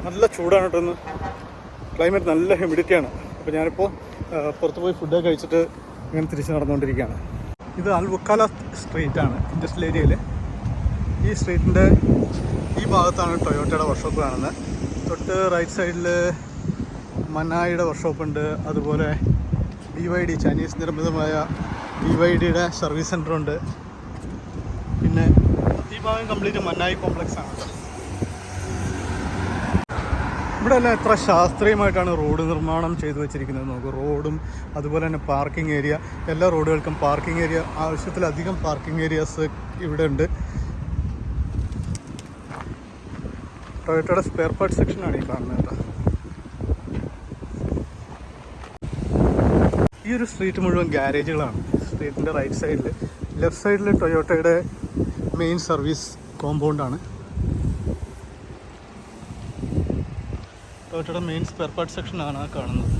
നല്ല ചൂടാണ് കേട്ടോ ഇന്ന്. ക്ലൈമറ്റ് നല്ല ഹ്യൂമിഡിറ്റിയാണ്. അപ്പോൾ ഞാനിപ്പോൾ പുറത്ത് പോയി ഫുഡൊക്കെ കഴിച്ചിട്ട് ഇങ്ങനെ തിരിച്ച് നടന്നുകൊണ്ടിരിക്കുകയാണ്. ഇത് അൽ വക്കാല സ്ട്രീറ്റാണ്, ഇൻഡസ്ട്രിയൽ ഏരിയയിൽ. ഈ സ്ട്രീറ്റിൻ്റെ ഈ ഭാഗത്താണ് ടൊയോട്ടയുടെ വർക്ക്ഷോപ്പ് കാണുന്നത്. തൊട്ട് റൈറ്റ് സൈഡിൽ മനായിയുടെ വർക്ക്ഷോപ്പുണ്ട്. അതുപോലെ BYD ചൈനീസ് നിർമ്മിതമായ BYDയുടെ സർവീസ് സെൻ്ററുണ്ട്. പിന്നെ ഈ ഭാഗം കംപ്ലീറ്റ് മനായി കോംപ്ലക്സ് ആണ്. ഇവിടെ എല്ലാം എത്ര ശാസ്ത്രീയമായിട്ടാണ് റോഡ് നിർമ്മാണം ചെയ്തു വെച്ചിരിക്കുന്നത് നോക്കൂ. റോഡും അതുപോലെ തന്നെ പാർക്കിംഗ് ഏരിയ, എല്ലാ റോഡുകൾക്കും പാർക്കിംഗ് ഏരിയ, ആവശ്യത്തിലധികം പാർക്കിംഗ് ഏരിയാസ് ഇവിടെ ഉണ്ട്. ടൊയോട്ടയുടെ സ്പെയർ പാർട്സ് സെക്ഷനാണ് ഈ കാണുന്നത് കേട്ടോ. ഈ ഒരു സ്ട്രീറ്റ് മുഴുവൻ ഗ്യാരേജുകളാണ്. സ്ട്രീറ്റിൻ്റെ റൈറ്റ് സൈഡിൽ, ലെഫ്റ്റ് സൈഡിൽ ടൊയോട്ടയുടെ മെയിൻ സർവീസ് കോമ്പൗണ്ടാണ്. ടൊയോട്ടയുടെ മെയിൻ സ്പെയർ പാർട്സ് സെക്ഷനാണ് ആ കാണുന്നത്.